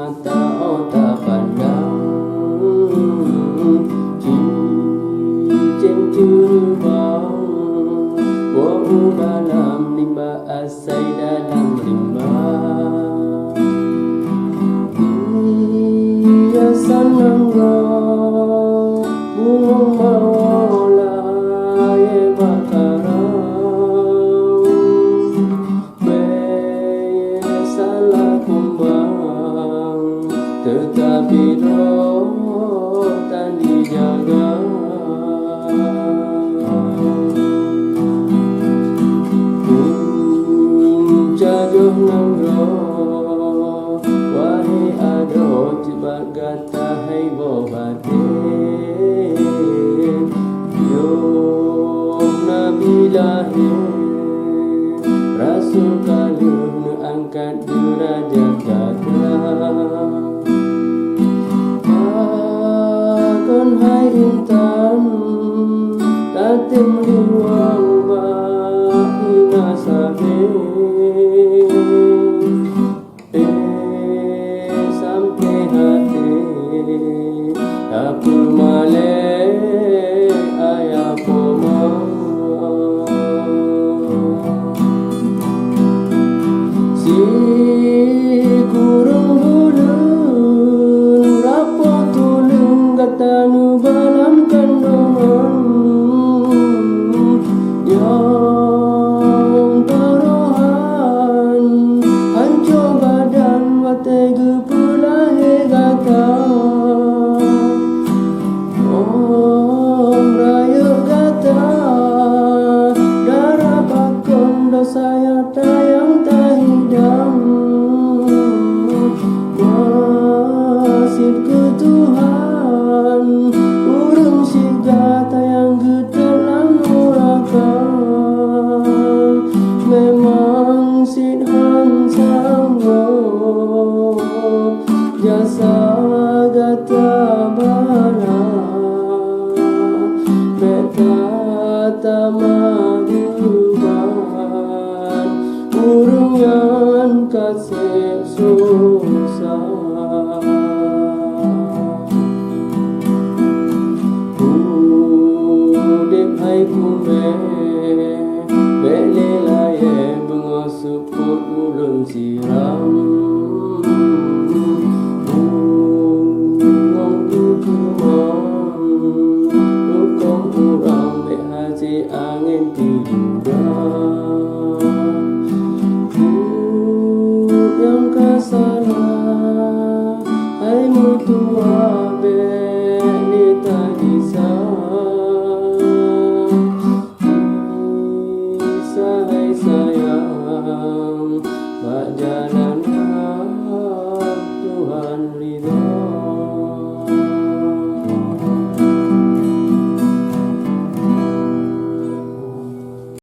mata otak pandang cincin curubang wau dalam limba asai dalam limba hiasan nangga bunga mawala ye bakarang beye salah kumbang tetapi roh tak dijaga jajoh nangro wahai ado jebak gata hai bobatin yo nabi lahir rasul kaluh angkat derajat jaga akon hai intan tatim liwang ba inasabe sampai hati aku male ayah poma si kurung bulan rapo tulung kata nu balam kandungan yang taruhan hancur badan wategu pulahe gata raya gata darah bakon dosa yang tayang tahidam masih ke Tuhan urung si gata yang gedelan neraka memang sidhan sanggup jasa gata bala beta tamaguban urung yang kasih susah udip hai kumbe bele laye bunga suput ulun siram ngong kumam ukong urang be haji angin tidur yang kasar